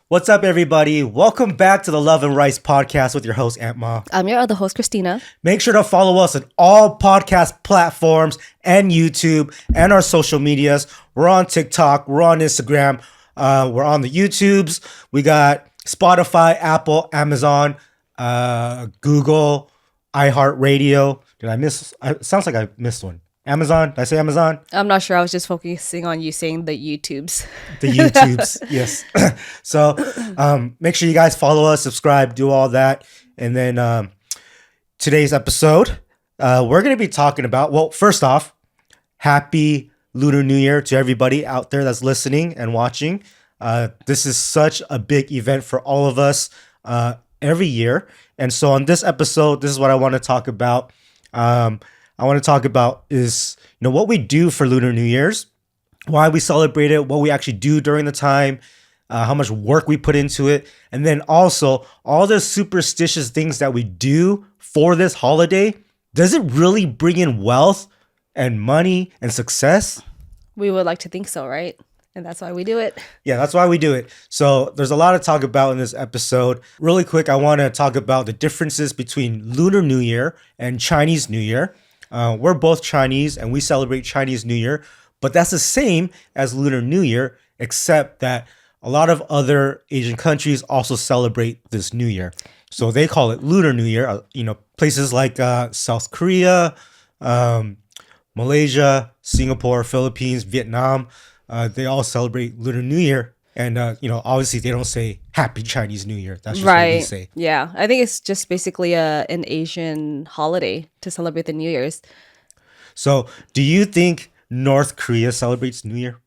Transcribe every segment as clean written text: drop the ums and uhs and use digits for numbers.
What's up, everybody? Welcome back to the Love and Rice podcast with your host, Aunt Ma. I'm your other host, Christina. Make sure to follow us on all podcast platforms and YouTube and our social medias. We're on TikTok. We're on Instagram. We're on the YouTubes. We got Spotify, Apple, Amazon, Google, iHeartRadio. Did I miss? It sounds like I missed one. Amazon? Did I say Amazon? I'm not sure. I was just focusing on you saying the YouTubes. The YouTubes, yes. So make sure you guys follow us, subscribe, do all that. And then today's episode, we're going to be talking about, well, first off, happy Lunar New Year to everybody out there that's listening and watching. This is such a big event for all of us every year. And so on this episode, this is what I want to talk about. I want to talk about is, what we do for Lunar New Year's, why we celebrate it, what we actually do during the time, how much work we put into it, and then also all the superstitious things that we do for this holiday. Does it really bring in wealth and money and success? We would like to think so, right? And that's why we do it. Yeah, that's why we do it. So there's a lot to talk about in this episode. Really quick, I want to talk about the differences between Lunar New Year and Chinese New Year. We're both Chinese and we celebrate Chinese New Year, but that's the same as Lunar New Year, except that a lot of other Asian countries also celebrate this New Year. So they call it Lunar New Year. Places like South Korea, Malaysia, Singapore, Philippines, Vietnam, they all celebrate Lunar New Year. And, obviously they don't say Happy Chinese New Year. That's just what we say. Yeah. I think it's just basically an Asian holiday to celebrate the New Year's. So do you think North Korea celebrates New Year?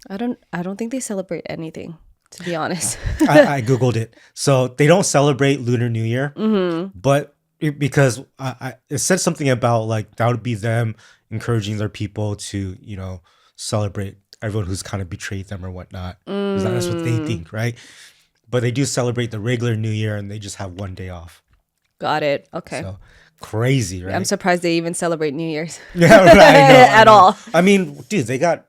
I don't think they celebrate anything, to be honest. I Googled it. So they don't celebrate Lunar New Year, but because it said something about like that would be them encouraging their people to, celebrate everyone who's kind of betrayed them or whatnot. That's what they think, right? But they do celebrate the regular New Year and they just have one day off. Got it. Okay. So crazy, right? I'm surprised they even celebrate New Year's. Yeah, right. I know. All. I mean, dude, they got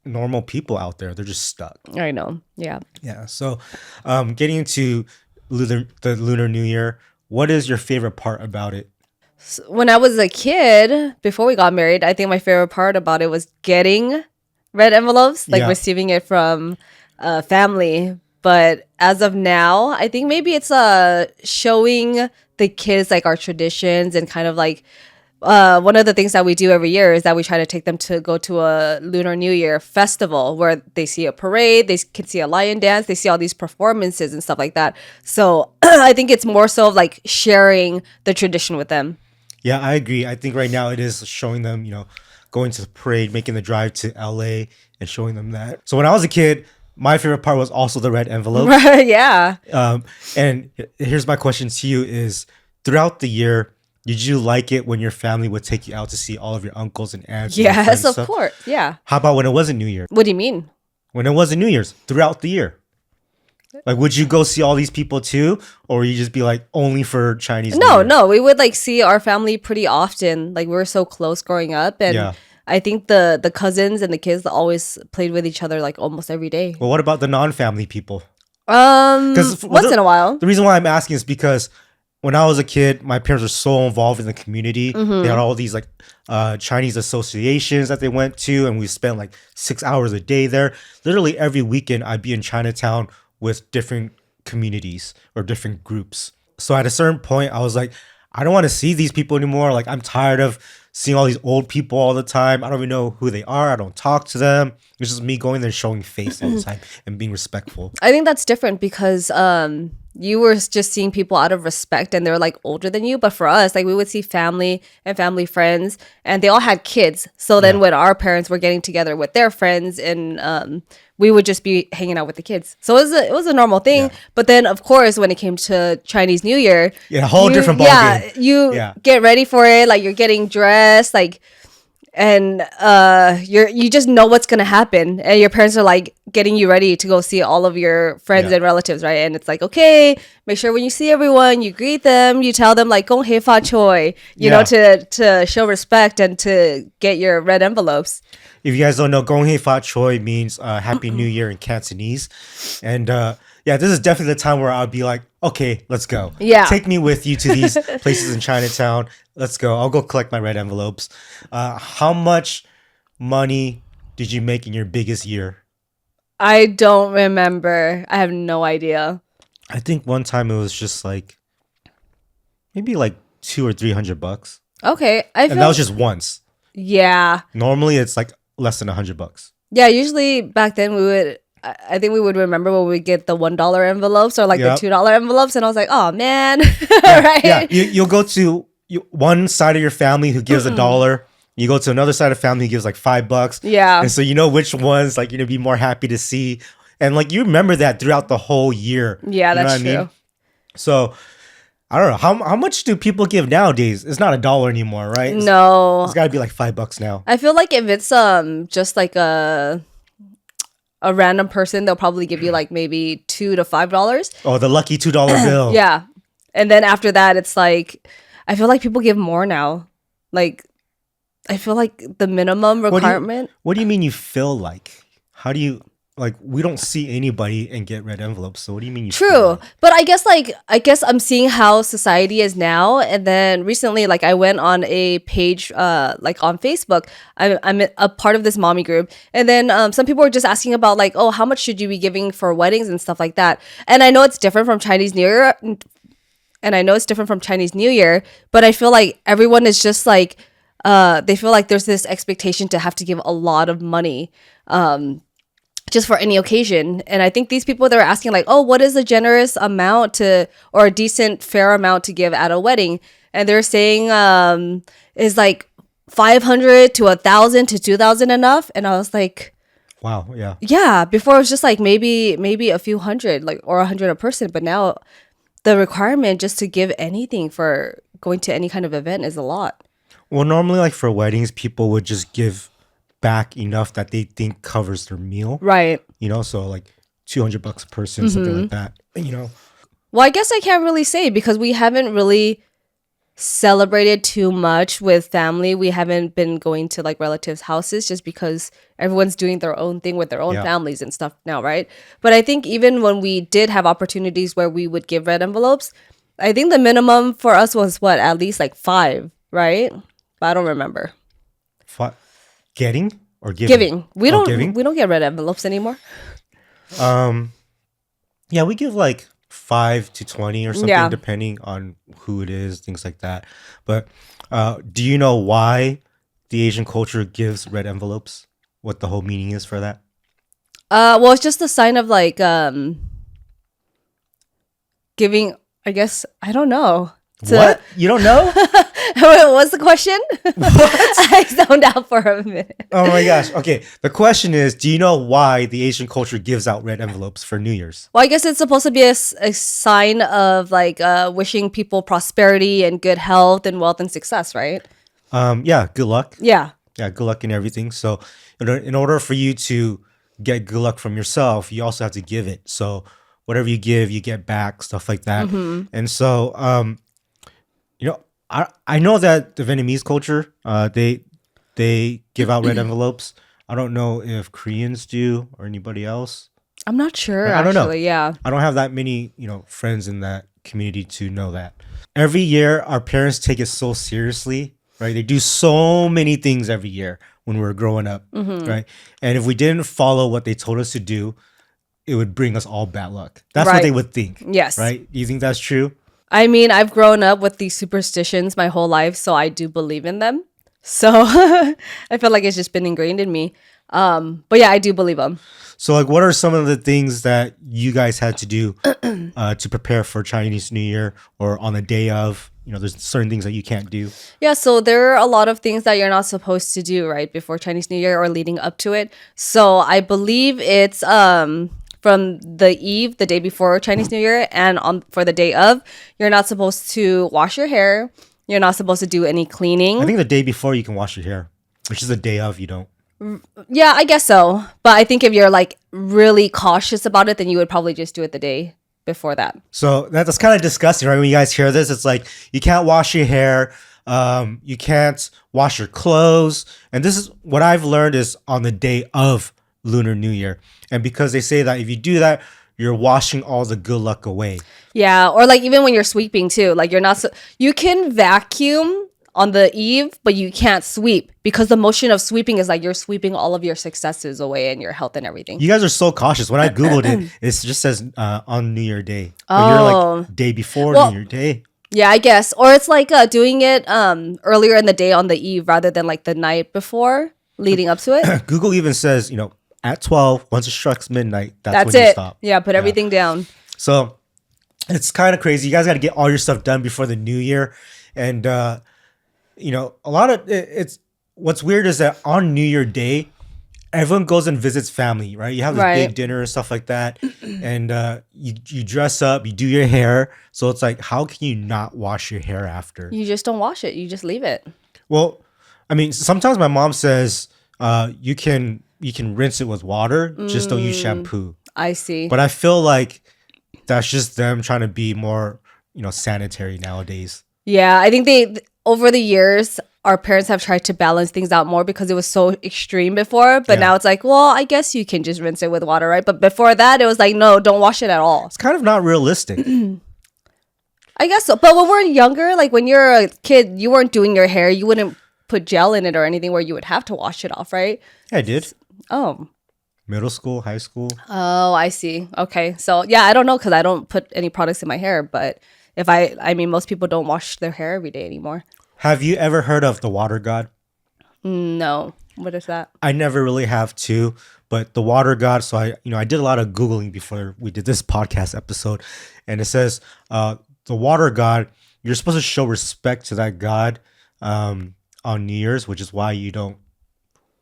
normal people out there. They're just stuck. I know. Yeah. Yeah. So getting into the Lunar New Year, what is your favorite part about it? When I was a kid, before we got married, I think my favorite part about it was getting red envelopes, receiving it from family. But as of now, I think maybe it's showing the kids like our traditions and kind of like one of the things that we do every year is that we try to take them to go to a Lunar New Year festival where they see a parade, they can see a lion dance, they see all these performances and stuff like that. So I think it's more so of like sharing the tradition with them. Yeah, I agree. I think right now it is showing them, going to the parade, making the drive to LA and showing them that. So when I was a kid, my favorite part was also the red envelope. Yeah. And here's my question to you is, throughout the year, did you like it when your family would take you out to see all of your uncles and aunts? Yes, of course. Yeah. How about when it wasn't New Year? What do you mean? When it wasn't New Year's, throughout the year. Like, would you go see all these people too? Or would you just be like, only for Chinese New Year? No. We would like see our family pretty often. Like we were so close growing up. And I think the cousins and the kids always played with each other like almost every day. Well, what about the non-family people? Once in a while. The reason why I'm asking is because when I was a kid, my parents were so involved in the community. They had all these like Chinese associations that they went to, and we spent like 6 hours a day there. Literally every weekend, I'd be in Chinatown with different communities or different groups. So at a certain point, I was like, I don't want to see these people anymore. Like, I'm tired of seeing all these old people all the time. I don't even know who they are. I don't talk to them. It's just me going there showing face all the time and being respectful. I think that's different because you were just seeing people out of respect and they're like older than you. But for us, like we would see family and family friends and they all had kids. So then when our parents were getting together with their friends and we would just be hanging out with the kids. So it was a normal thing. Yeah. But then, of course, when it came to Chinese New Year, a whole different ballgame. You get ready for it. Like you're getting dressed, like, and you just know what's gonna happen, and your parents are like getting you ready to go see all of your friends and relatives, right? And it's like, okay, make sure when you see everyone, you greet them, you tell them like "Gong Hei Fa Choi," you know, to show respect and to get your red envelopes. If you guys don't know, Gong Hei Fa Choi means Happy New Year in Cantonese. And Yeah, this is definitely the time where I'll be like, okay, let's go. Yeah. Take me with you to these places in Chinatown. Let's go. I'll go collect my red envelopes. How much money did you make in your biggest year? I don't remember. I have no idea. I think one time it was just like maybe like $200 or $300. Okay. And that was just once. Yeah. Normally it's like less than $100. Yeah, usually back then I think we would remember when we get the $1 envelopes or like Yep. the $2 envelopes, and I was like, oh man. Yeah, right? yeah. You'll go to one side of your family who gives $1. You go to another side of family who gives like $5. Yeah. And so you know which ones like you're gonna be more happy to see. And like you remember that throughout the whole year. Yeah, You know that's what I true. mean? So I don't know. How much do people give nowadays? It's not $1 anymore, right? No. It's gotta be like $5 now. I feel like if it's just like a random person, they'll probably give you like maybe $2 to $5. Oh, the lucky $2 bill. Yeah. And then after that, it's like, I feel like people give more now. Like, I feel like the minimum requirement. What do you mean you feel like? How do you like? We don't see anybody and get red envelopes. So what do you mean you? Feel True. like? But I guess I'm seeing how society is now. And then recently, like I went on a page like on Facebook. I'm a part of this mommy group. And then some people were just asking about like, oh, how much should you be giving for weddings and stuff like that. And I know it's different from Chinese New Year. But I feel like everyone is just like, they feel like there's this expectation to have to give a lot of money just for any occasion. And I think these people, they're asking like, oh, what is a generous amount or a decent fair amount to give at a wedding? And they're saying is like 500 to 1,000 to 2,000 enough? And I was like, wow, yeah. Yeah, before it was just like maybe a few hundred, like, or 100 a person. But now the requirement just to give anything for going to any kind of event is a lot. Well, normally, like for weddings, people would just give back enough that they think covers their meal. Right. You know, so like $200 a person, something like that. You know. Well, I guess I can't really say because we haven't really celebrated too much with family. We haven't been going to like relatives' houses just because everyone's doing their own thing with their own families and stuff now, right? But I think even when we did have opportunities where we would give red envelopes, I think the minimum for us was what, at least like 5, right? But I don't remember. Getting or giving? Giving. We don't get red envelopes anymore. Yeah, we give like 5 to 20 or something, Yeah. depending on who it is, things like that. But do you know why the Asian culture gives red envelopes? What the whole meaning is for that? Well, it's just a sign of like giving, I guess, I don't know. What? You don't know? What's the question? What? I zoned out for a minute. Oh my gosh. Okay. The question is, do you know why the Asian culture gives out red envelopes for New Year's? Well, I guess it's supposed to be a sign of like wishing people prosperity and good health and wealth and success, right? Yeah, good luck. Yeah. Yeah, good luck in everything. So in order for you to get good luck from yourself, you also have to give it. So whatever you give, you get back, stuff like that. And so, you know, I know that the Vietnamese culture, they give out red envelopes. I don't know if Koreans do or anybody else. I'm not sure. I don't know. Yeah. I don't have that many, friends in that community to know that. Every year, our parents take it so seriously, right? They do so many things every year when we were growing up, right? And if we didn't follow what they told us to do, it would bring us all bad luck. That's what Right. they would think. Yes. Right? Do you think that's true? I mean, I've grown up with these superstitions my whole life, so I do believe in them. So I feel like it's just been ingrained in me. But yeah, I do believe them. So like, what are some of the things that you guys had to do to prepare for Chinese New Year or on the day of? There's certain things that you can't do. Yeah, so there are a lot of things that you're not supposed to do right before Chinese New Year or leading up to it. So I believe it's from the eve, the day before Chinese New Year, and for the day of, you're not supposed to wash your hair. You're not supposed to do any cleaning. I think the day before you can wash your hair, which is the day of you don't. Yeah, I guess so. But I think if you're like really cautious about it, then you would probably just do it the day before that. So that's kind of disgusting, right? When you guys hear this, it's like you can't wash your hair, you can't wash your clothes, and this is what I've learned is on the day of Lunar New Year. And because they say that if you do that, you're washing all the good luck away. Yeah, or like even when you're sweeping too, like you're not you can vacuum on the eve, but you can't sweep because the motion of sweeping is like you're sweeping all of your successes away and your health and everything. You guys are so cautious. When I Googled it, it just says on New Year Day. But you're like day before New Year Day. Yeah, I guess. Or it's like doing it earlier in the day on the eve rather than like the night before leading up to it. Google even says, at 12, once it strikes midnight, that's when it. you stop. Yeah, put everything down. So it's kind of crazy. You guys got to get all your stuff done before the new year. And, a lot of it's what's weird is that on New Year Day, everyone goes and visits family, right? You have this big dinner and stuff like that. And you dress up, you do your hair. So it's like, how can you not wash your hair after? You just don't wash it. You just leave it. Well, I mean, sometimes my mom says you can rinse it with water, just don't use shampoo. I see. But I feel like that's just them trying to be more, sanitary nowadays. Yeah, I think over the years, our parents have tried to balance things out more because it was so extreme before. But now it's like, well, I guess you can just rinse it with water, right? But before that, it was like, no, don't wash it at all. It's kind of not realistic. I guess so. But when we're younger, like when you're a kid, you weren't doing your hair. You wouldn't put gel in it or anything where you would have to wash it off, right? Yeah, I did. Oh. Middle school, high school. Oh, I see. Okay. So, yeah, I don't know because I don't put any products in my hair. But I mean, most people don't wash their hair every day anymore. Have you ever heard of the water god? No. What is that? I never really have too, but the water god. So I did a lot of Googling before we did this podcast episode, and it says the water god. You're supposed to show respect to that god on New Year's, which is why you don't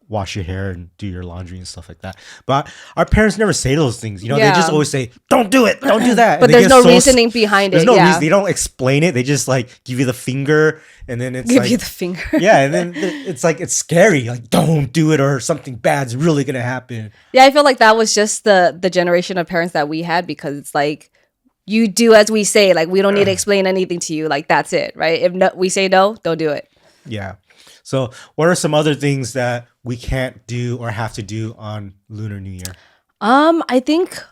wash your hair and do your laundry and stuff like that. But our parents never say those things. They just always say, "Don't do it, don't do that." But there's no reasoning behind it. There's no reason. They don't explain it. They just like give you the finger, and then it's give you the finger. Yeah, and then it's like it's scary. Like, don't do it, or something bad's really gonna happen. Yeah, I feel like that was just the generation of parents that we had because it's like you do as we say. Like we don't need to explain anything to you. Like that's it, right? If we say no, don't do it. Yeah. So, what are some other things that we can't do or have to do on Lunar New Year? I think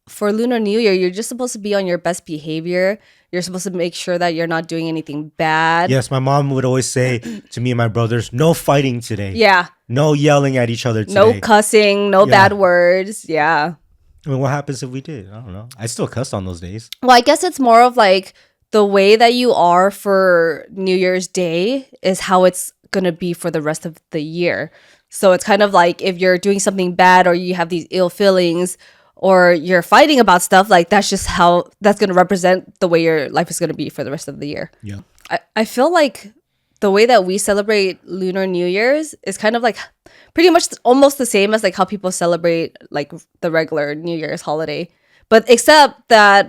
for Lunar New Year, you're just supposed to be on your best behavior. You're supposed to make sure that you're not doing anything bad. Yes, my mom would always say to me and my brothers, no fighting today. Yeah. No yelling at each other today. No cussing, no bad words. Yeah. I mean, what happens if we did? I don't know. I still cussed on those days. Well, I guess it's more of like the way that you are for New Year's Day is how it's going to be for the rest of the year. So it's kind of like if you're doing something bad or you have these ill feelings or you're fighting about stuff, like that's just how that's going to represent the way your life is going to be for the rest of the year. Yeah. I feel like the way that we celebrate Lunar New Year's is kind of like pretty much almost the same as like how people celebrate like the regular New Year's holiday. But except that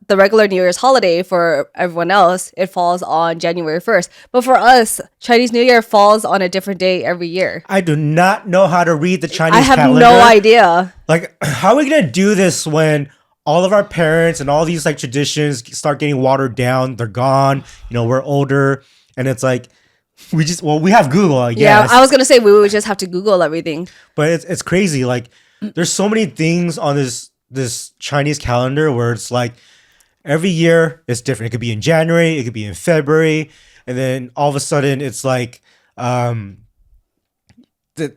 the regular New Year's holiday for everyone else, it falls on January 1st. But for us, Chinese New Year falls on a different day every year. I do not know how to read the Chinese calendar. I have no idea. Like, how are we going to do this when all of our parents and all these like traditions start getting watered down? They're gone. We're older. And it's like, we have Google, I guess. Yeah, I was going to say we would just have to Google everything. But it's crazy. Like, there's so many things on this Chinese calendar where it's like every year it's different. It could be in January, it could be in February, and then all of a sudden it's like they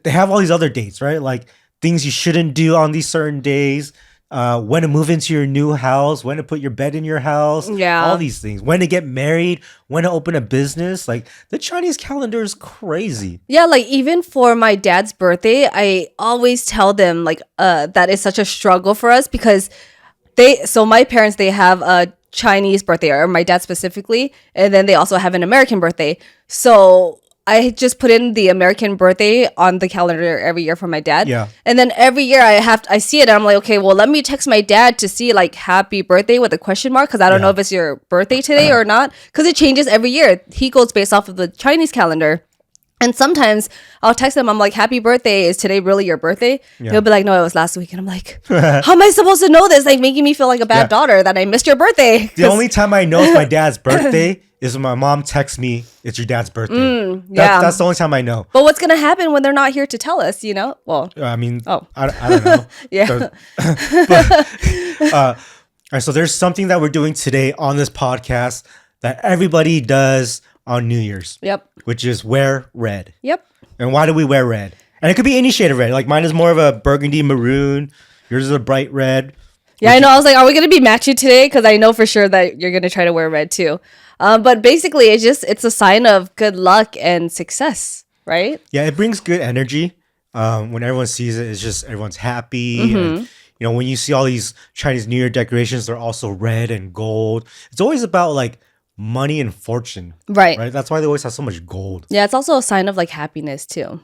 have all these other dates, right? Like things you shouldn't do on these certain days, when to move into your new house, when to put your bed in your house, all these things, when to get married, when to open a business. Like the Chinese calendar is crazy. Yeah, like even for my dad's birthday, I always tell them like that is such a struggle for us because my parents, they have a Chinese birthday, or my dad specifically, and then they also have an American birthday. So I just put in the American birthday on the calendar every year for my dad. Yeah. And then every year I see it and I'm like, okay, well, let me text my dad to see like happy birthday with a question mark because I don't know if it's your birthday today or not because it changes every year. He goes based off of the Chinese calendar. And sometimes I'll text them, I'm like, happy birthday. Is today really your birthday? Yeah. He'll be like, no, it was last week. And I'm like, how am I supposed to know this? Like making me feel like a bad daughter that I missed your birthday. The only time I know it's my dad's birthday is when my mom texts me, it's your dad's birthday. That's the only time I know. But what's going to happen when they're not here to tell us, you know? Well, I mean, I don't know. yeah. All right, so there's something that we're doing today on this podcast that everybody does on New Year's. Yep. Which is wear red. Yep. And why do we wear red? And it could be any shade of red. Like mine is more of a burgundy maroon. Yours is a bright red. Yeah, I know. I was like, are we going to be matchy today? Because I know for sure that you're going to try to wear red too. But basically, it's a sign of good luck and success, right? Yeah, it brings good energy. When everyone sees it, it's just everyone's happy. And, you know, when you see all these Chinese New Year decorations, they're also red and gold. It's always about like money and fortune. Right. That's why they always have so much gold. Yeah, it's also a sign of like happiness too.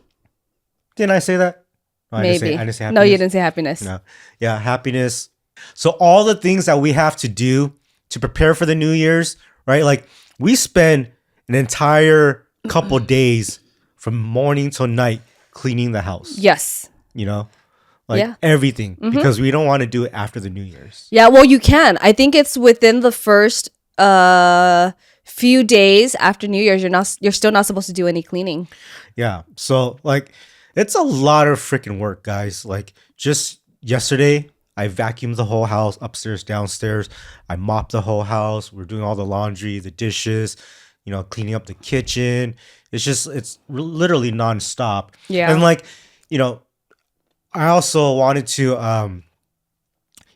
Didn't I say that? No, Maybe. I didn't say happiness. No, you didn't say happiness. No. Yeah, happiness. So all the things that we have to do to prepare for the New Year's, right? Like we spend an entire couple days from morning till night cleaning the house. Yes. You know? Like everything. Because we don't want to do it after the New Year's. Yeah, well, you can. I think it's within the first few days after New Year's. You're still not supposed to do any cleaning. Yeah. So like it's a lot of freaking work, guys. Like just yesterday I vacuumed the whole house, upstairs, downstairs. I mopped the whole house. We're doing all the laundry, the dishes, you know, cleaning up the kitchen. It's literally nonstop. Yeah. And like, you know, I also wanted to,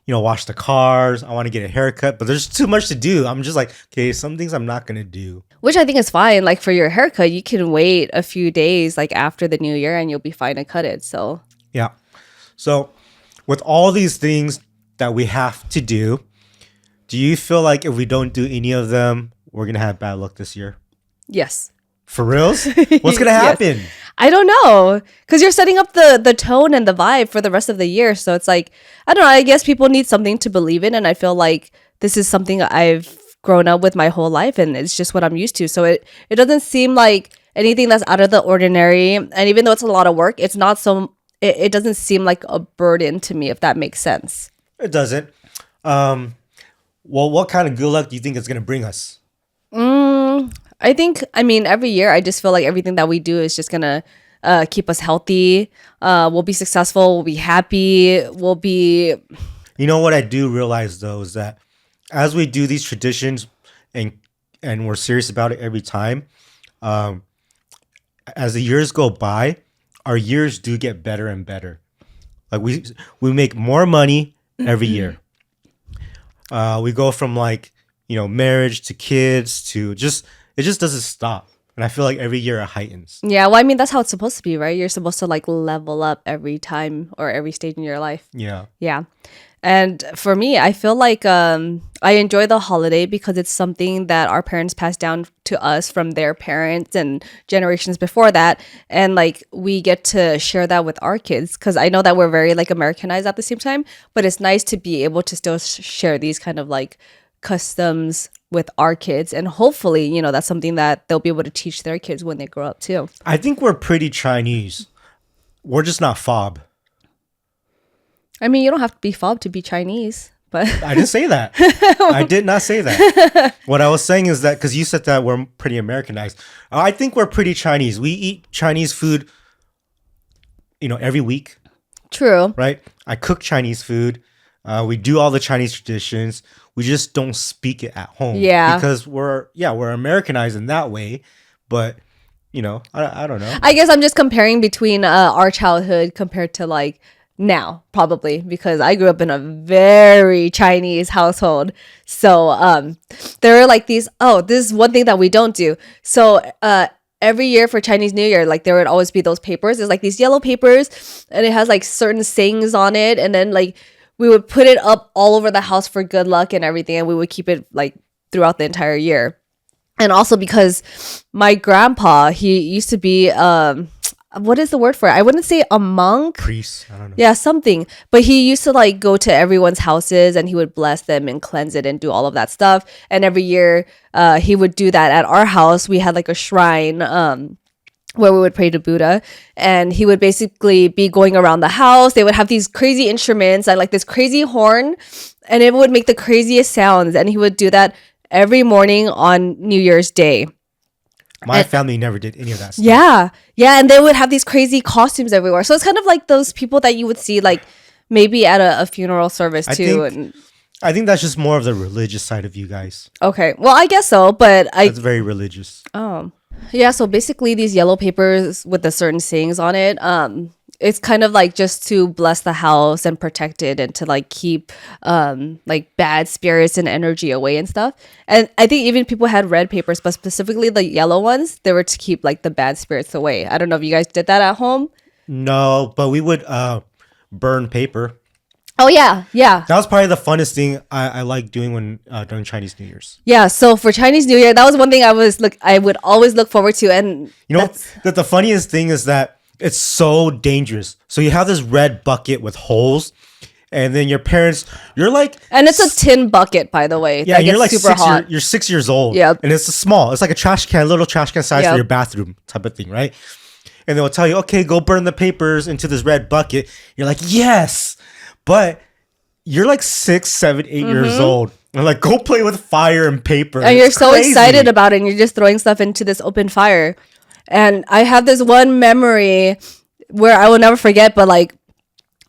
you know, wash the cars. I want to get a haircut, but there's too much to do. I'm just like, okay, some things I'm not going to do. Which I think is fine. Like for your haircut, you can wait a few days like after the new year and you'll be fine to cut it. So yeah. So with all these things that we have to do you feel like if we don't do any of them, we're going to have bad luck this year? yes. For reals? What's going to happen? Yes. I don't know. Because you're setting up the tone and the vibe for the rest of the year. So it's like, I don't know. I guess people need something to believe in. And I feel like this is something I've grown up with my whole life. And it's just what I'm used to. So it doesn't seem like anything that's out of the ordinary. And even though it's a lot of work, it's not so... It doesn't seem like a burden to me, if that makes sense. It doesn't. Well, what kind of good luck do you think it's going to bring us? I think, every year, I just feel like everything that we do is just going to keep us healthy. We'll be successful. We'll be happy. We'll be... You know what I do realize, though, is that as we do these traditions and we're serious about it every time, as the years go by, our years do get better and better. Like we make more money every year. We go from like, you know, marriage to kids to it just doesn't stop. And I feel like every year it heightens. Yeah, well, that's how it's supposed to be, right? You're supposed to like level up every time or every stage in your life. Yeah. Yeah. And for me, I feel like I enjoy the holiday because it's something that our parents passed down to us from their parents and generations before that. And like we get to share that with our kids because I know that we're very like Americanized at the same time. But it's nice to be able to still share these kind of like customs with our kids. And hopefully, you know, that's something that they'll be able to teach their kids when they grow up too. I think we're pretty Chinese. We're just not fob. You don't have to be fob to be Chinese, but I didn't say that. I did not say that. What I was saying is that because you said that we're pretty Americanized. I think we're pretty Chinese. We eat Chinese food, you know, every week. True. Right? I cook Chinese food. We do all the Chinese traditions. We just don't speak it at home. Yeah. Because we're Americanized in that way. But, you know, I don't know. I guess I'm just comparing between our childhood compared to like now, probably, because I grew up in a very Chinese household. So there are like these, this is one thing that we don't do. So every year for Chinese New Year, like there would always be those papers. There's like these yellow papers and it has like certain sayings on it. And then like we would put it up all over the house for good luck and everything. And we would keep it like throughout the entire year. And also because my grandpa, he used to be... what is the word for it? I wouldn't say a monk. Priest. I don't know. Yeah, something. But he used to like go to everyone's houses and he would bless them and cleanse it and do all of that stuff. And every year he would do that at our house. We had like a shrine where we would pray to Buddha, and he would basically be going around the house. They would have these crazy instruments and like this crazy horn, and it would make the craziest sounds. And he would do that every morning on New Year's Day. My family never did any of that stuff. Yeah. Yeah. And they would have these crazy costumes everywhere. So it's kind of like those people that you would see like maybe at a funeral service too. I think that's just more of the religious side of you guys. Okay. Well, I guess so. But That's very religious. Yeah. So basically these yellow papers with the certain sayings on it, it's kind of like just to bless the house and protect it and to like keep like bad spirits and energy away and stuff. And I think even people had red papers, but specifically the yellow ones, they were to keep like the bad spirits away. I don't know if you guys did that at home. No, but we would burn paper. Oh yeah, yeah. That was probably the funnest thing I like doing when during Chinese New Year's. Yeah, so for Chinese New Year, that was one thing I would always look forward to. And you know that the funniest thing is that it's so dangerous. So you have this red bucket with holes, and then your parents, you're like, and it's a tin bucket, by the way. Yeah, you're like super hot. You're 6 years old. Yeah, and it's small. It's like a trash can, little trash can size for your bathroom type of thing, right? And they'll tell you, okay, go burn the papers into this red bucket. You're like, yes, but you're like 6, 7, 8 years old. And like, go play with fire and paper. And you're so excited about it, and you're just throwing stuff into this open fire. And I have this one memory where I will never forget, but like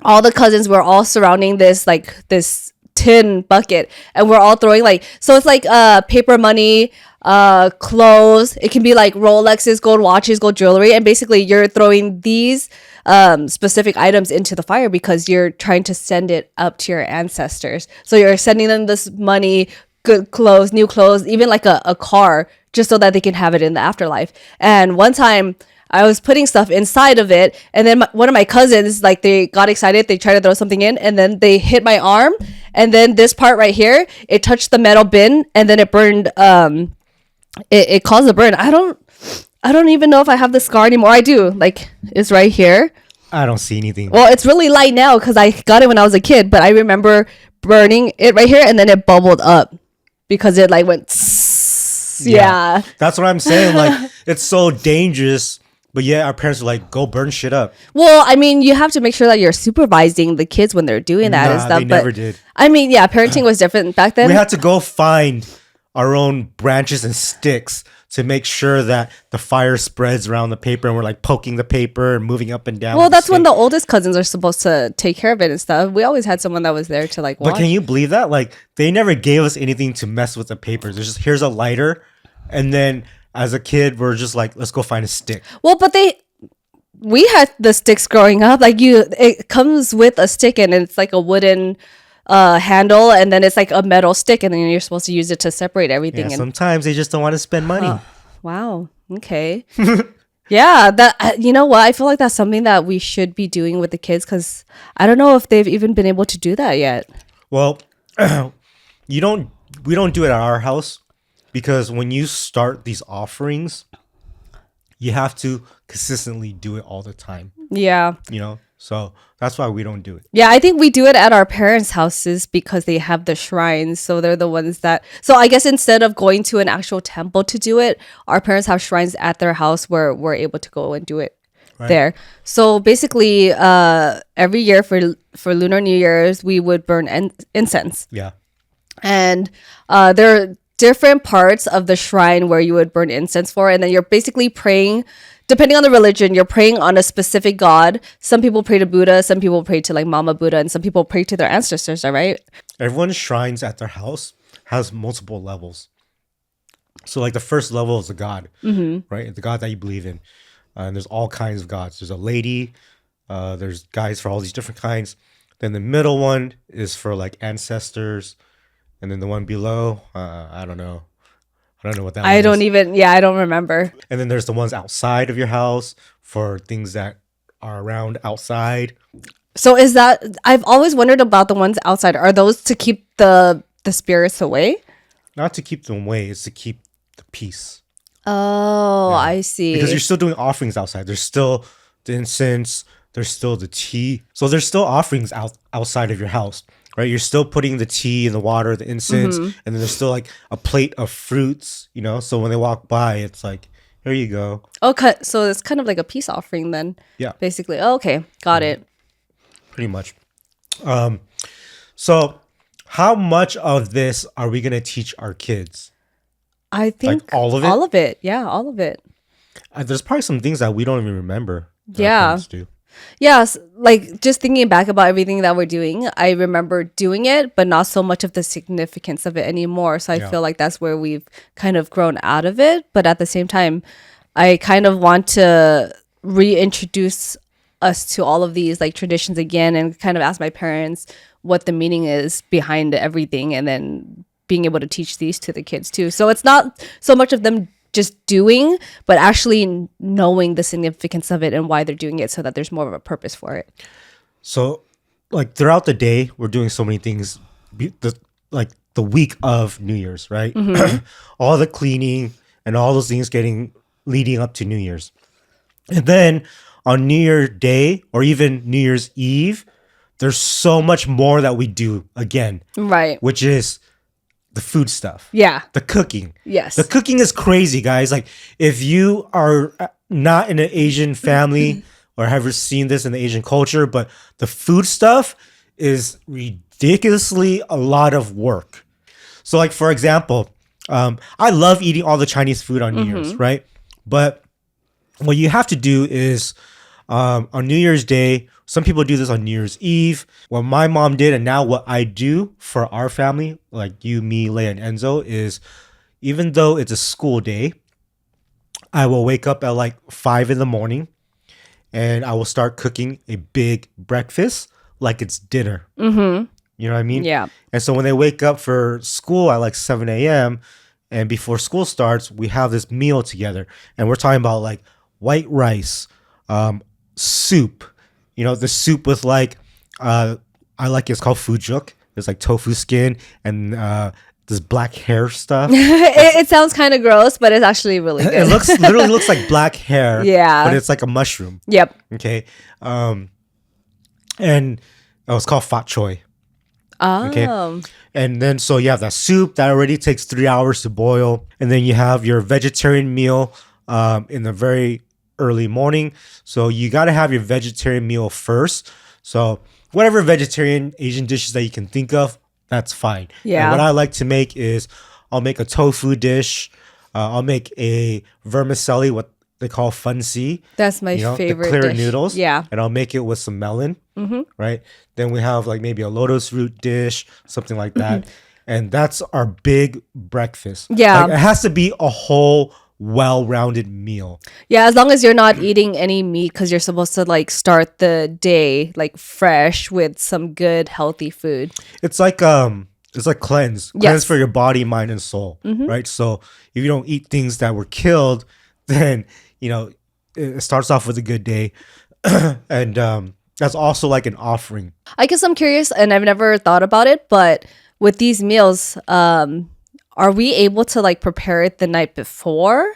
all the cousins were all surrounding this like this tin bucket, and we're all throwing like, so it's like paper money, clothes. It can be like Rolexes, gold watches, gold jewelry, and basically you're throwing these specific items into the fire because you're trying to send it up to your ancestors. So you're sending them this money, good clothes, new clothes, even like a car, just so that they can have it in the afterlife. And one time I was putting stuff inside of it, and then one of my cousins, like, they got excited, they tried to throw something in, and then they hit my arm, and then this part right here, it touched the metal bin, and then it burned. It caused a burn. I don't even know if I have the scar anymore. I do. Like, it's right here. I don't see anything. Well, it's really light now because I got it when I was a kid, but I remember burning it right here, and then it bubbled up because it like went. Yeah. That's what I'm saying. Like, it's so dangerous. But yeah, our parents are like, go burn shit up. Well, I mean, you have to make sure that you're supervising the kids when they're doing that and stuff. They never did. I mean, yeah, parenting was different back then. We had to go find our own branches and sticks to make sure that the fire spreads around the paper, and we're like poking the paper and moving up and down. Well, that's when the oldest cousins are supposed to take care of it and stuff. We always had someone that was there to like watch. But can you believe that? Like, they never gave us anything to mess with the papers. It's just, here's a lighter, and then as a kid, we're just like, let's go find a stick. Well, but we had the sticks growing up. Like, it comes with a stick, and it's like a wooden handle, and then it's like a metal stick, and then you're supposed to use it to separate everything. Yeah, sometimes they just don't want to spend money. Wow. Okay. Yeah, that you know what? I feel like that's something that we should be doing with the kids, because I don't know if they've even been able to do that yet. Well, we don't do it at our house, because when you start these offerings, you have to consistently do it all the time. Yeah. You know, so that's why we don't do it. Yeah, I think we do it at our parents' houses because they have the shrines. So they're the ones that... So I guess instead of going to an actual temple to do it, our parents have shrines at their house where we're able to go and do it there. So basically, every year for Lunar New Year's, we would burn incense. Yeah. And there are different parts of the shrine where you would burn incense for, and then you're basically praying, depending on the religion, you're praying on a specific god. Some people pray to Buddha, some people pray to like Mama Buddha, and some people pray to their ancestors, all right? Everyone's shrines at their house has multiple levels. So like the first level is the god, right? The god that you believe in. And there's all kinds of gods. There's a lady, there's guys for all these different kinds. Then the middle one is for like ancestors. And then the one below, I don't know. I don't know what that one is. I don't remember. And then there's the ones outside of your house for things that are around outside. So I've always wondered about the ones outside. Are those to keep the spirits away? Not to keep them away, it's to keep the peace. Oh, yeah. I see. Because you're still doing offerings outside. There's still the incense, there's still the tea. So there's still offerings outside of your house. Right, you're still putting the tea in the water, the incense, and then there's still like a plate of fruits, you know. So when they walk by, it's like, Here you go. Okay, so it's kind of like a peace offering then. Yeah, Basically. Oh, okay, got it. pretty much. So how much of this are we gonna teach our kids? I Like think all of it? all of it. Yeah, all of it. There's probably some things that we don't even remember that our Yeah. parents do. Yes, like just thinking back about everything that we're doing, I remember doing it, but not so much of the significance of it anymore. So I Yeah. feel like that's where we've kind of grown out of it. But at the same time, I kind of want to reintroduce us to all of these like traditions again and kind of ask my parents what the meaning is behind everything and then being able to teach these to the kids too. So it's not so much of them just doing, but actually knowing the significance of it and why they're doing it so that there's more of a purpose for it. So, like throughout the day, we're doing so many things. Like the week of New Year's, right? All the cleaning and all those things getting leading up to New Year's, and then on New Year's Day or even New Year's Eve, there's so much more that we do again, Right. which is the food stuff. Yeah. The cooking. Yes. The cooking is crazy, guys. Like, if you are not in an Asian family or have ever seen this in the Asian culture, but the food stuff is ridiculously a lot of work. So, like, for example, I love eating all the Chinese food on New Year's, right? But what you have to do is on New Year's Day, some people do this on New Year's Eve. What my mom did, and now what I do for our family, like you, me, Leia, and Enzo, is even though it's a school day, I will wake up at like 5 in the morning and I will start cooking a big breakfast like it's dinner. Mm-hmm. You know what I mean? Yeah. And so when they wake up for school at like 7 a.m. and before school starts, we have this meal together. And we're talking about like white rice, soup, the soup with like, I like it's called fujuk. There's like tofu skin and this black hair stuff. it sounds kind of gross, but it's actually really It good. literally looks like black hair. Yeah. But it's like a mushroom. Yep. Okay. And it's called fat choy. Okay. And then so you have that soup that already takes 3 hours to boil. And then you have your vegetarian meal in the very early morning. So you got to have your vegetarian meal first. So whatever vegetarian Asian dishes that you can think of, that's fine. Yeah. And what I like to make is I'll make a tofu dish. I'll make a vermicelli, what they call funsi. That's my favorite the clear dish. noodles. Yeah. And I'll make it with some melon. Right. Then we have like maybe a lotus root dish, something like that. And that's our big breakfast. Yeah. Like, it has to be a whole well-rounded meal. Yeah, as long as you're not eating any meat because you're supposed to like start the day like fresh with some good healthy food. It's like cleanse Yes. for your body, mind, and soul. Right. So if you don't eat things that were killed, then it starts off with a good day. And that's also like an offering. I guess I'm curious, and I've never thought about it, but with these meals, are we able to like prepare it the night before?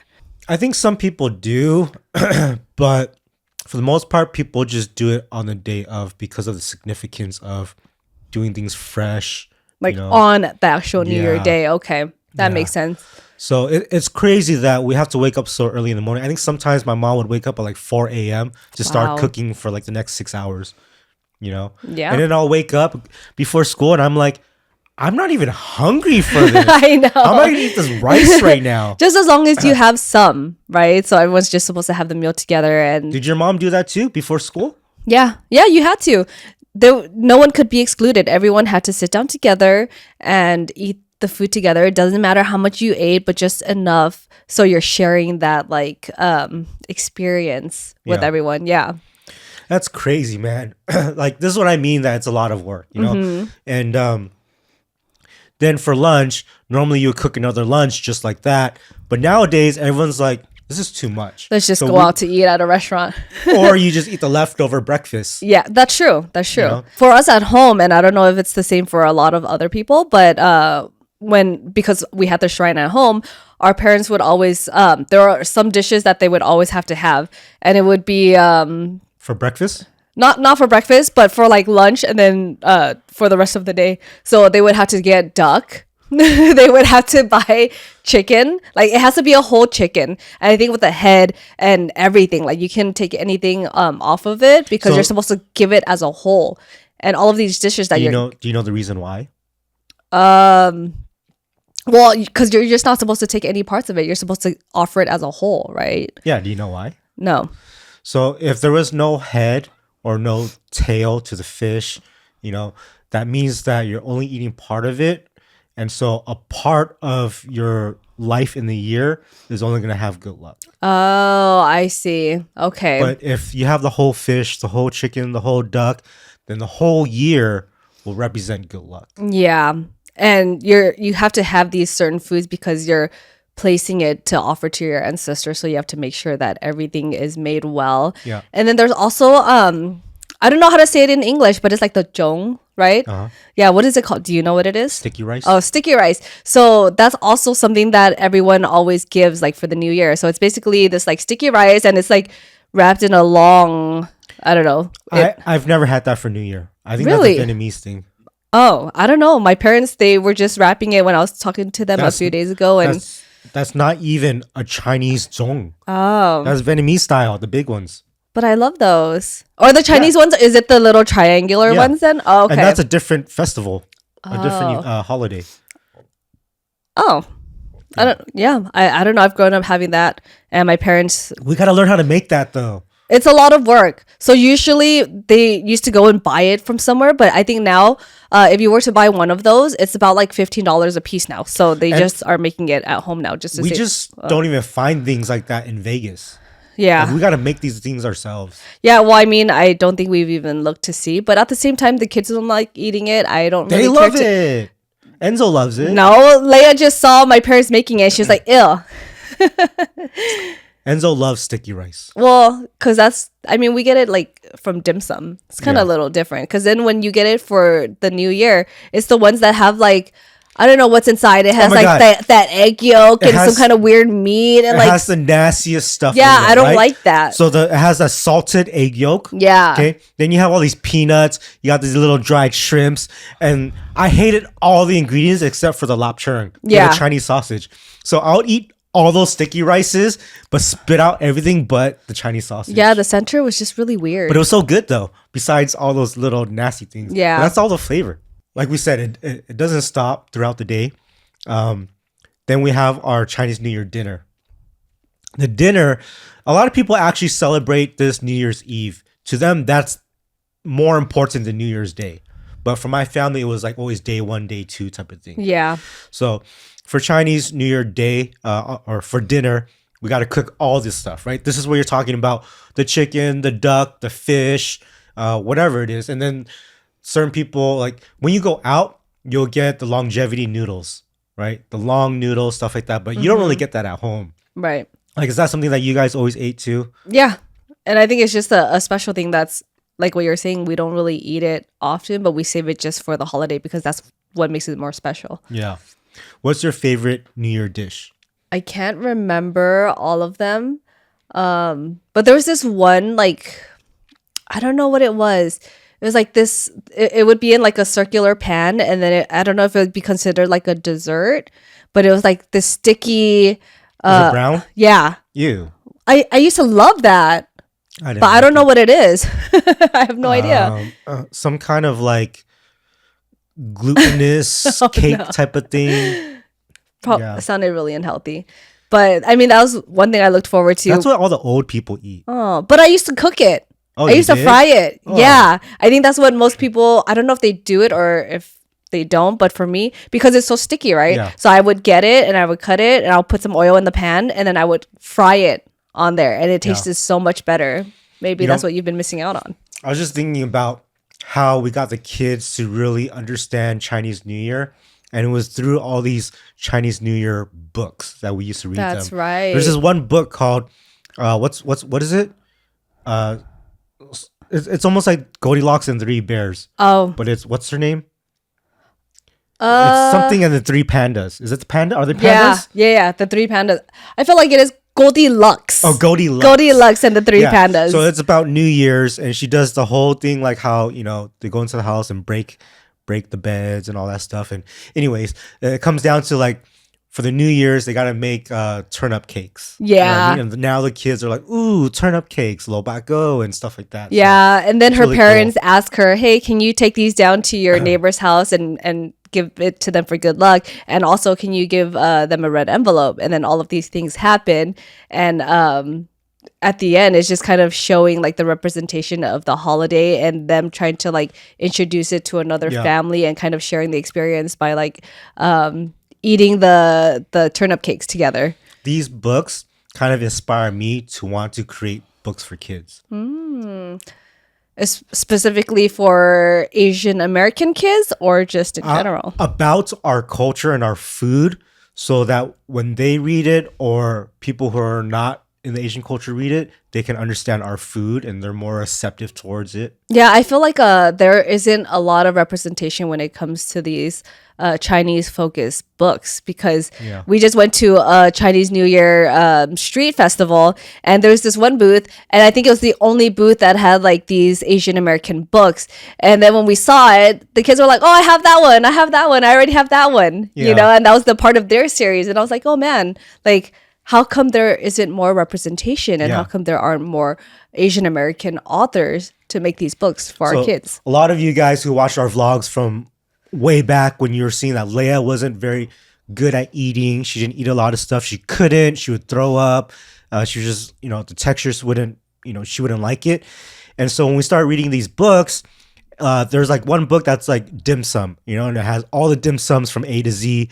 I think some people do, but for the most part, people just do it on the day of because of the significance of doing things fresh. Like on the actual New Year Yeah. day. Okay. That Yeah. makes sense. So it's crazy that we have to wake up so early in the morning. I think sometimes my mom would wake up at like 4 a.m. to start Wow. cooking for like the next 6 hours, Yeah. And then I'll wake up before school and I'm like, I'm not even hungry for this. I know. How am I going to eat this rice right now? Just as long as you have some, right? So everyone's just supposed to have the meal together and Did your mom do that too before school? yeah, you had to. No one could be excluded. Everyone had to sit down together and eat the food together. It doesn't matter how much you ate, but just enough so you're sharing that like experience with Yeah. everyone. Yeah. That's crazy, man. Like, this is what I mean, that it's a lot of work, And then for lunch, normally you would cook another lunch just like that. But nowadays, everyone's like, this is too much. Let's just So go out to eat at a restaurant. or you just eat the leftover breakfast. Yeah, that's true. That's true. know? For us at home, and I don't know if it's the same for a lot of other people, but because we had the shrine at home, our parents would always there are some dishes that they would always have to have, and it would be For breakfast? not for breakfast, but for like lunch and then for the rest of the day. So they would have to get duck they would have to buy chicken. Like it has to be a whole chicken. And I think with the head and everything, like you can take anything off of it because So- you're supposed to give it as a whole. And all of these dishes that Do you know the reason why? well, because you're just not supposed to take any parts of it. You're supposed to offer it as a whole, right? Yeah, do you know why? No. So if there was no head or no tail to the fish, that means that you're only eating part of it. And so a part of your life in the year is only going to have good luck. Oh, I see. Okay. But if you have the whole fish, the whole chicken, the whole duck, then the whole year will represent good luck. Yeah. And you have to have these certain foods because you're placing it to offer to your ancestors, so you have to make sure that everything is made well. Yeah. And then there's also I don't know how to say it in English, but it's like the zhong, right? Uh-huh. Yeah, what is it called? Do you know what it is? Sticky rice? Oh, sticky rice. So that's also something that everyone always gives like for the new year. So it's basically this like sticky rice and it's like wrapped in a long, I don't know. I've never had that for New Year. I think Really? that's a Vietnamese thing. Oh, I don't know. My parents, they were just wrapping it when I was talking to them a few days ago. And That's not even a Chinese zhong. oh, That's Vietnamese style, the big ones. but I love those. Or the Chinese ones? Is it the little triangular Yeah. ones then? Oh, okay. And that's a different festival, a different holiday. oh, I don't know. I've grown up having that. And my parents, We got to learn how to make that though. it's a lot of work. So usually they used to go and buy it from somewhere. But I think now, if you were to buy one of those, it's about like $15 a piece now. So they just are making it at home now. Just to We say, just don't even find things like that in Vegas. yeah. Like, we got to make these things ourselves. Yeah, well, I mean, I don't think we've even looked to see. But at the same time, the kids don't like eating it. I don't They really love care it. Enzo loves it. No, Leia just saw my parents making it. She was like, ew. Enzo loves sticky rice. Well, because we get it like from dim sum. It's kind of Yeah. a little different. Because then when you get it for the new year, it's the ones that have like, I don't know what's inside. It has my like God. that egg yolk It and some has- kind of weird meat. And It like, has the nastiest stuff. yeah, in it, I don't right? like that. So it has a salted egg yolk. Yeah. Okay. Then you have all these peanuts. You got these little dried shrimps, and I hated all the ingredients except for the lap churn. Yeah. The Chinese sausage. So I'll eat all those sticky rices, but spit out everything but the Chinese sausage. Yeah, the center was just really weird. But it was so good though. Besides all those little nasty things. Yeah. But that's all the flavor. Like we said, it doesn't stop throughout the day. Then we have our Chinese New Year dinner. The dinner, a lot of people actually celebrate this New Year's Eve. To them, that's more important than New Year's Day. But for my family, it was like always day 1, day 2 type of thing. yeah. So for Chinese New Year Day or for dinner, we got to cook all this stuff, right? This is where you're talking about the chicken, the duck, the fish, whatever it is. And then certain people, like when you go out, you'll get the longevity noodles, right? The long noodles, stuff like that. But you don't really get that at home. Right. Like, is that something that you guys always ate too? Yeah. And I think it's just a special thing that's like what you're saying. We don't really eat it often, but we save it just for the holiday because that's what makes it more special. Yeah. What's your favorite New Year dish? I can't remember all of them. But there was this one, like, I don't know what it was. It was like this, it would be in like a circular pan. And then I don't know if it would be considered like a dessert, but it was like this sticky. Is it brown? Yeah. Ew. I used to love that, but I don't know what it is. I have no idea. Some kind of like glutinous cake type of thing. Yeah. It sounded really unhealthy. But I mean, that was one thing I looked forward to. That's what all the old people eat. Oh, but I used to cook it. Oh, I used to did? fry it. Oh. Yeah. I think that's what most people, I don't know if they do it or if they don't, but for me, because it's so sticky, right? Yeah. So I would get it and I would cut it and I'll put some oil in the pan and then I would fry it on there and it tasted so much better. Maybe that's what you've been missing out on. I was just thinking about how we got the kids to really understand Chinese New Year. And it was through all these Chinese New Year books that we used to read That's them. right. There's this one book called, what is it? It's almost like Goldilocks and Three Bears. Oh. But what's her name? It's something and the Three Pandas. Is it the panda? Are they pandas? Yeah. The three pandas. I feel like it is Goldilocks. Oh, Goldilocks. Goldilocks and the three pandas. So it's about New Year's, and she does the whole thing like how, they go into the house and break break the beds and all that stuff. And anyways, it comes down to like for the New Year's, they got to make turnip cakes. You know what I Yeah. mean? And now the kids are like, ooh, turnip cakes, lobako and stuff like that. So Yeah. And then it's her really parents cool. ask her, hey, can you take these down to your neighbor's house and give it to them for good luck? And also, can you give them a red envelope? And then all of these things happen. And at the end, it's just kind of showing like the representation of the holiday and them trying to like introduce it to another Yeah. family and kind of sharing the experience by like eating the turnip cakes together. These books kind of inspire me to want to create books for kids. Specifically for Asian American kids or just in general? About our culture and our food, so that when they read it or people who are not in the Asian culture read it, they can understand our food and they're more receptive towards it. Yeah, I feel like there isn't a lot of representation when it comes to these Chinese focused books because Yeah. we just went to a Chinese New Year street festival and there's this one booth and I think it was the only booth that had like these Asian American books. And then when we saw it, the kids were like, oh, I have that one. I have that one. I already have that one. You Yeah. know, and that was the part of their series. And I was like, oh man, like how come there isn't more representation and Yeah. how come there aren't more Asian American authors to make these books for our So, kids? a lot of you guys who watched our vlogs from way back when you were seeing that Leia wasn't very good at eating. She didn't eat a lot of stuff. She couldn't. She would throw up. She was just, the textures wouldn't, she wouldn't like it. And so when we started reading these books, there's like one book that's like dim sum, and it has all the dim sums from A to Z.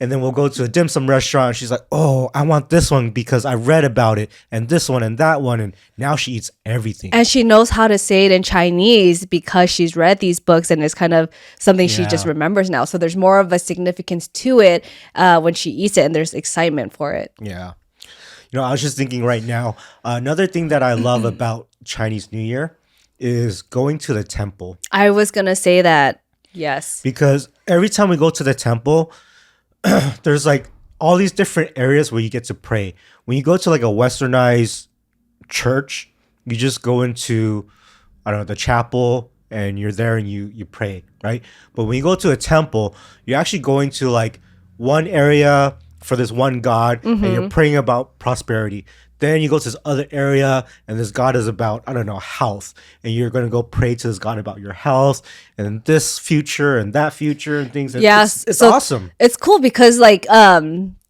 And then we'll go to a dim sum restaurant and she's like, oh, I want this one because I read about it and this one and that one. And now she eats everything. And she knows how to say it in Chinese because she's read these books and it's kind of something she just Yeah. remembers now. So there's more of a significance to it when she eats it and there's excitement for it. Yeah. I was just thinking right now, another thing that I love about Chinese New Year is going to the temple. I was going to say that. Yes. Because every time we go to the temple, there's like all these different areas where you get to pray. When you go to like a westernized church, you just go into, I don't know, the chapel and you're there and you pray, right? But when you go to a temple, you're actually going to like one area for this one God and you're praying about prosperity. Then you go to this other area and this God is about, I don't know, health. And you're going to go pray to this God about your health and this future and that future and things. Yes. It's So awesome. It's cool because like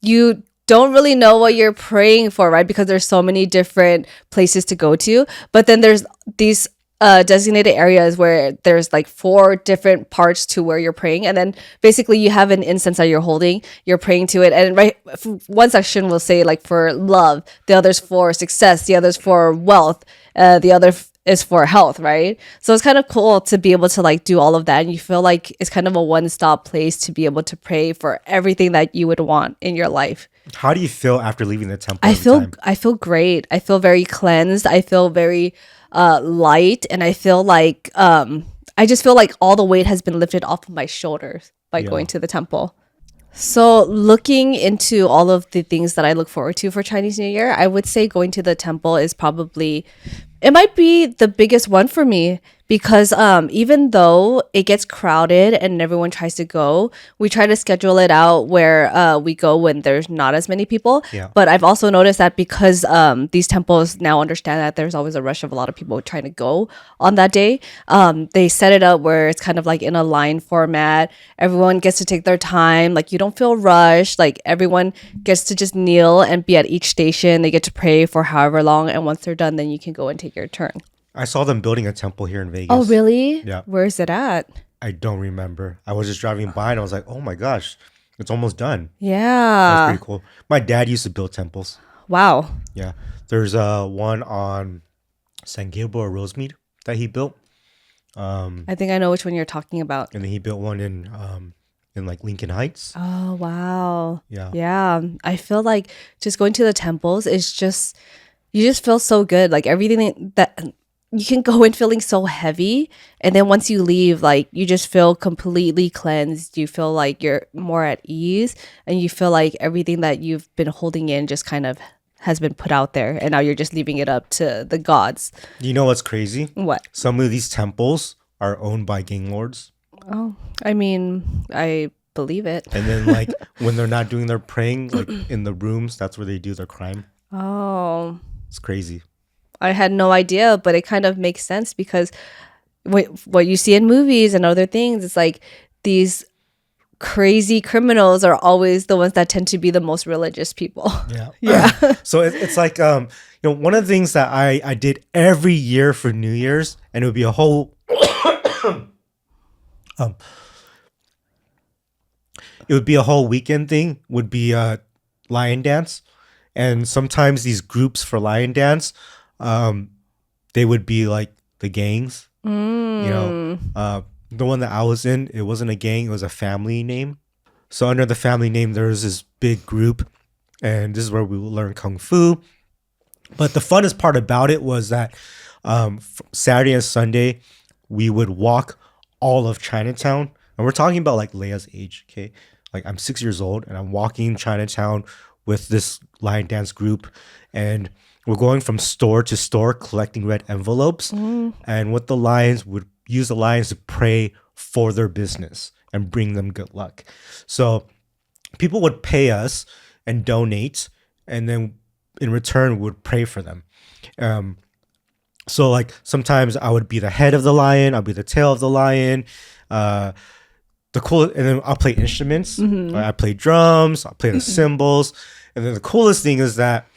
you don't really know what you're praying for, right? Because there's so many different places to go to. But then there's these designated areas where there's like 4 different parts to where you're praying, and then basically you have an incense that you're praying to it, and right, one section will say like for love, the other's for success, the other's for wealth, the other is for health, right? So it's kind of cool to be able to like do all of that, and you feel like it's kind of a one-stop place to be able to pray for everything that you would want in your life. How do you feel after leaving the temple? I feel great. I feel very cleansed. I feel very light, and I feel like I just feel like all the weight has been lifted off of my shoulders by going to the temple. So looking into all of the things that I look forward to for Chinese New Year, I would say going to the temple is probably, it might be the biggest one for me because even though it gets crowded and everyone tries to go, we try to schedule it out where we go when there's not as many people. Yeah. But I've also noticed that because these temples now understand that there's always a rush of a lot of people trying to go on that day, they set it up where it's kind of like in a line format. Everyone gets to take their time. Like you don't feel rushed. Like everyone gets to just kneel and be at each station. They get to pray for however long. And once they're done, then you can go and take your turn. I saw them building a temple here in Vegas. Oh, really? Yeah. Where is it at? I don't remember. I was just driving by and I was like, oh my gosh, it's almost done. Yeah. That's pretty cool. My dad used to build temples. Wow. Yeah. There's one on San Gabriel or Rosemead that he built. I think I know which one you're talking about. And then he built one in like Lincoln Heights. Oh, wow. Yeah. Yeah. I feel like just going to the temples is just, you just feel so good. Like everything that you can go in feeling so heavy. And then once you leave, like you just feel completely cleansed. You feel like you're more at ease and you feel like everything that you've been holding in just kind of has been put out there. And now you're just leaving it up to the gods. You know what's crazy? What? Some of these temples are owned by gang lords. Oh, I mean, I believe it. And then like when they're not doing their praying, like in the rooms, that's where they do their crime. Oh, It's crazy. I had no idea, but it kind of makes sense because what you see in movies and other things, it's like these crazy criminals are always the ones that tend to be the most religious people. Yeah. Yeah. So it's like one of the things that I did every year for New Year's, and it would be a whole um it would be a whole weekend thing, would be lion dance. And sometimes these groups for lion dance, they would be like the gangs. You know, the one that I was in, it wasn't a gang, it was a family name. So under the family name, there was this big group, and this is where we would learn kung fu. But the funnest part about it was that Saturday and Sunday, we would walk all of Chinatown. And we're talking about like Leia's age, okay? Like I'm 6 years old and I'm walking Chinatown with this lion dance group. And we're going from store to store collecting red envelopes. And what the lions would use the lions to pray for their business and bring them good luck. So people would pay us and donate, and then in return would pray for them. So like sometimes I would be the head of the lion, I'll be the tail of the lion. And then I'll play instruments. I play drums, I'll play the cymbals. And then the coolest thing is that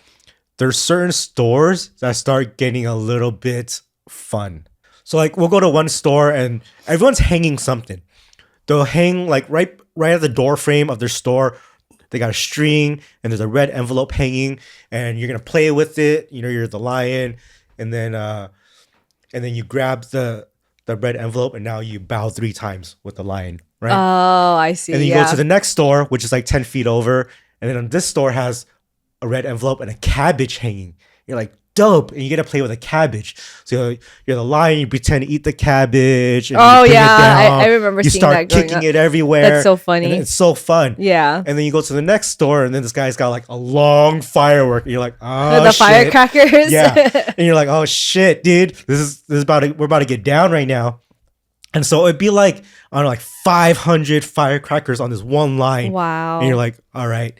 there's certain stores that start getting a little bit fun. So like we'll go to one store and everyone's hanging something. They'll hang like right at the door frame of their store. They got a string and there's a red envelope hanging, and you're gonna play with it. You know, you're the lion, and then you grab the red envelope, and now you bow 3 times with the lion, right? Oh, I see. And then you go to the next store, which is like 10 feet over, and then this store has a red envelope and a cabbage hanging. You're like, dope, and you get to play with a cabbage. So you're the lion, you pretend to eat the cabbage. And Oh you bring yeah, it down. I remember You seeing start that growing kicking up. it everywhere. That's so funny. And it's so fun. Yeah. And then you go to the next store, and then this guy's got like a long firework. And you're like, oh, The shit. firecrackers. Yeah. And you're like, oh shit, dude, we're about to get down right now. And so it'd be like, I don't know, like 500 firecrackers on this one line. Wow. And you're like, all right,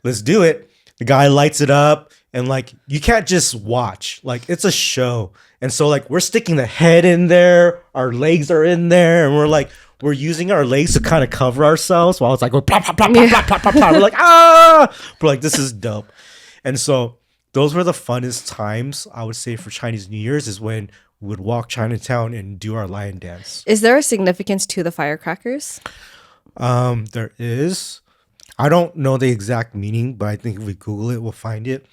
let's do it. The guy lights it up, and like you can't just watch. Like it's a show. And so like we're sticking the head in there, our legs are in there, and we're using our legs to kind of cover ourselves while it's like, plop, plop, plop, plop, plop, plop, plop. We're like, ah! We're like, this is dope. And so those were the funnest times, I would say, for Chinese New Year's, is when we would walk Chinatown and do our lion dance. Is there a significance to the firecrackers? There is. I don't know the exact meaning, but I think if we Google it, we'll find it.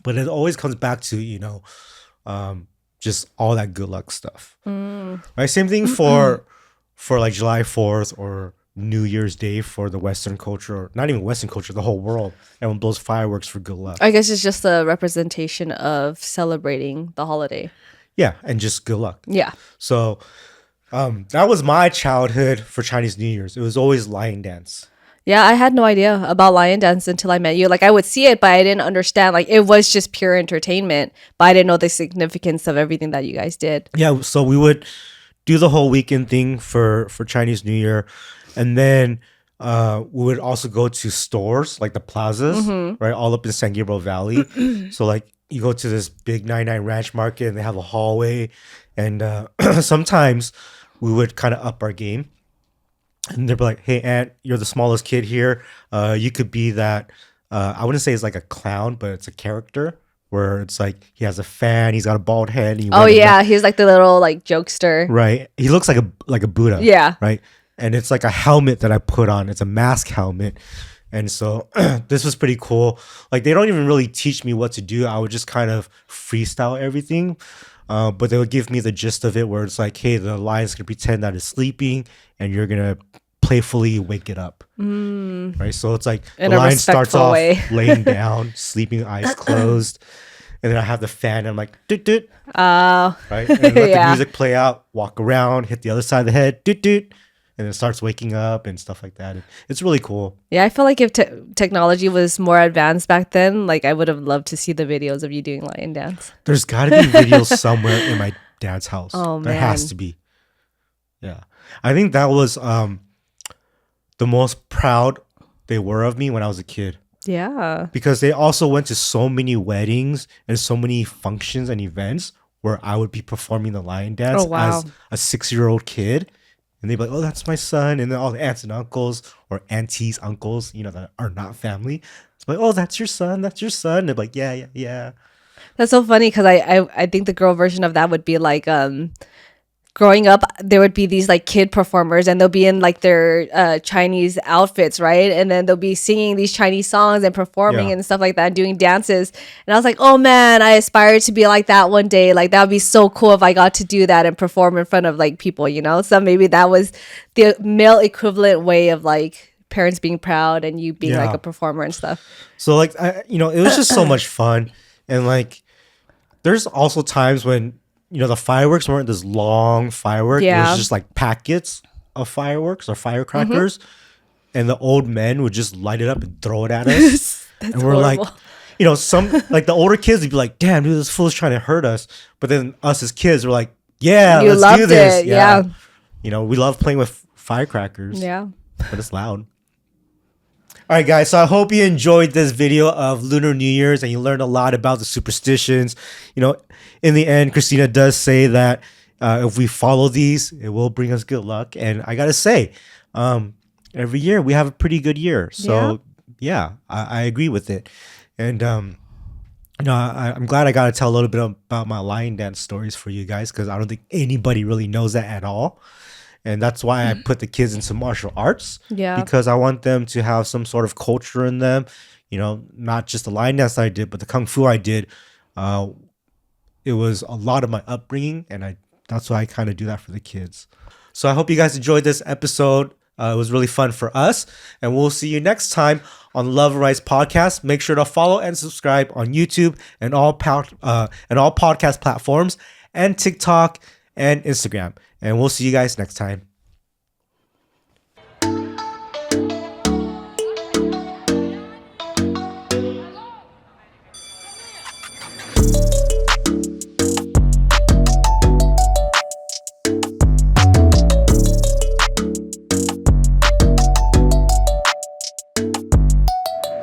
But it always comes back to, just all that good luck stuff. Right? Same thing for like July 4th or New Year's Day for the Western culture, or not even Western culture, the whole world. Everyone blows fireworks for good luck. I guess it's just a representation of celebrating the holiday. Yeah, and just good luck. Yeah. So that was my childhood for Chinese New Year's. It was always lion dance. Yeah, I had no idea about lion dance until I met you. Like I would see it, but I didn't understand. Like it was just pure entertainment, but I didn't know the significance of everything that you guys did. Yeah, so we would do the whole weekend thing for Chinese New Year, and then we would also go to stores like the plazas, right, all up in San Gabriel Valley. So like you go to this big 99 Ranch Market, and they have a hallway, and sometimes we would kind of up our game. And they'd be like, hey, Aunt, you're the smallest kid here. You could be that, I wouldn't say it's like a clown, but it's a character where it's like he has a fan, he's got a bald head. And Oh, yeah. He's like the little like jokester. Right. He looks like a Buddha. Yeah. Right. And it's like a helmet that I put on. It's a mask helmet. And so this was pretty cool. Like they don't even really teach me what to do. I would just kind of freestyle everything. But they would give me the gist of it, where it's like, hey, the lion's gonna pretend that it's sleeping, and you're gonna playfully wake it up, right? So it's like In the a lion starts respectful off way. laying down, sleeping, eyes closed, and then I have the fan, and I'm like, doot doot, right? And let the Yeah. music play out, walk around, hit the other side of the head, doot doot, and it starts waking up and stuff like that. It's really cool. Yeah, I feel like if technology was more advanced back then, like I would have loved to see the videos of you doing lion dance. There's got to be videos somewhere in my dad's house. Oh, There has man. to be. Yeah. I think that was the most proud they were of me when I was a kid. Yeah. Because they also went to so many weddings and so many functions and events where I would be performing the lion dance Oh, wow. as a 6-year-old kid. And they'd be like, oh, that's my son. And then all the aunts and uncles or aunties, uncles, that are not family. It's like, oh, that's your son. That's your son. And they're like, yeah, yeah, yeah. That's so funny because I think the girl version of that would be like growing up, there would be these like kid performers and they'll be in like their Chinese outfits, right? And then they'll be singing these Chinese songs and performing Yeah. and stuff like that, and doing dances. And I was like, oh man, I aspire to be like that one day. Like that would be so cool if I got to do that and perform in front of like people, So maybe that was the male equivalent way of like parents being proud and you being like Yeah. a performer and stuff. So like, it was just so much fun. And like, there's also times when, the fireworks weren't this long firework. It Yeah. was just like packets of fireworks or firecrackers. And the old men would just light it up and throw it at us. That's And we're horrible. like, some, like the older kids would be like, damn, dude, this fool's trying to hurt us. But then us as kids were like, yeah, You let's loved do this. it, yeah. We love playing with firecrackers. Yeah. But it's loud. All right, guys. So I hope you enjoyed this video of Lunar New Year's and you learned a lot about the superstitions. In the end, Christina does say that if we follow these, it will bring us good luck. And I got to say, every year we have a pretty good year. So, yeah, I agree with it. And, I'm glad I got to tell a little bit about my lion dance stories for you guys because I don't think anybody really knows that at all. And that's why I put the kids into martial arts. Yeah. Because I want them to have some sort of culture in them. Not just the lion dance I did, but the kung fu I did. It was a lot of my upbringing, and that's why I kind of do that for the kids. So I hope you guys enjoyed this episode. It was really fun for us, and we'll see you next time on Love and Rights Podcast. Make sure to follow and subscribe on YouTube and all podcast platforms, and TikTok and Instagram. And we'll see you guys next time.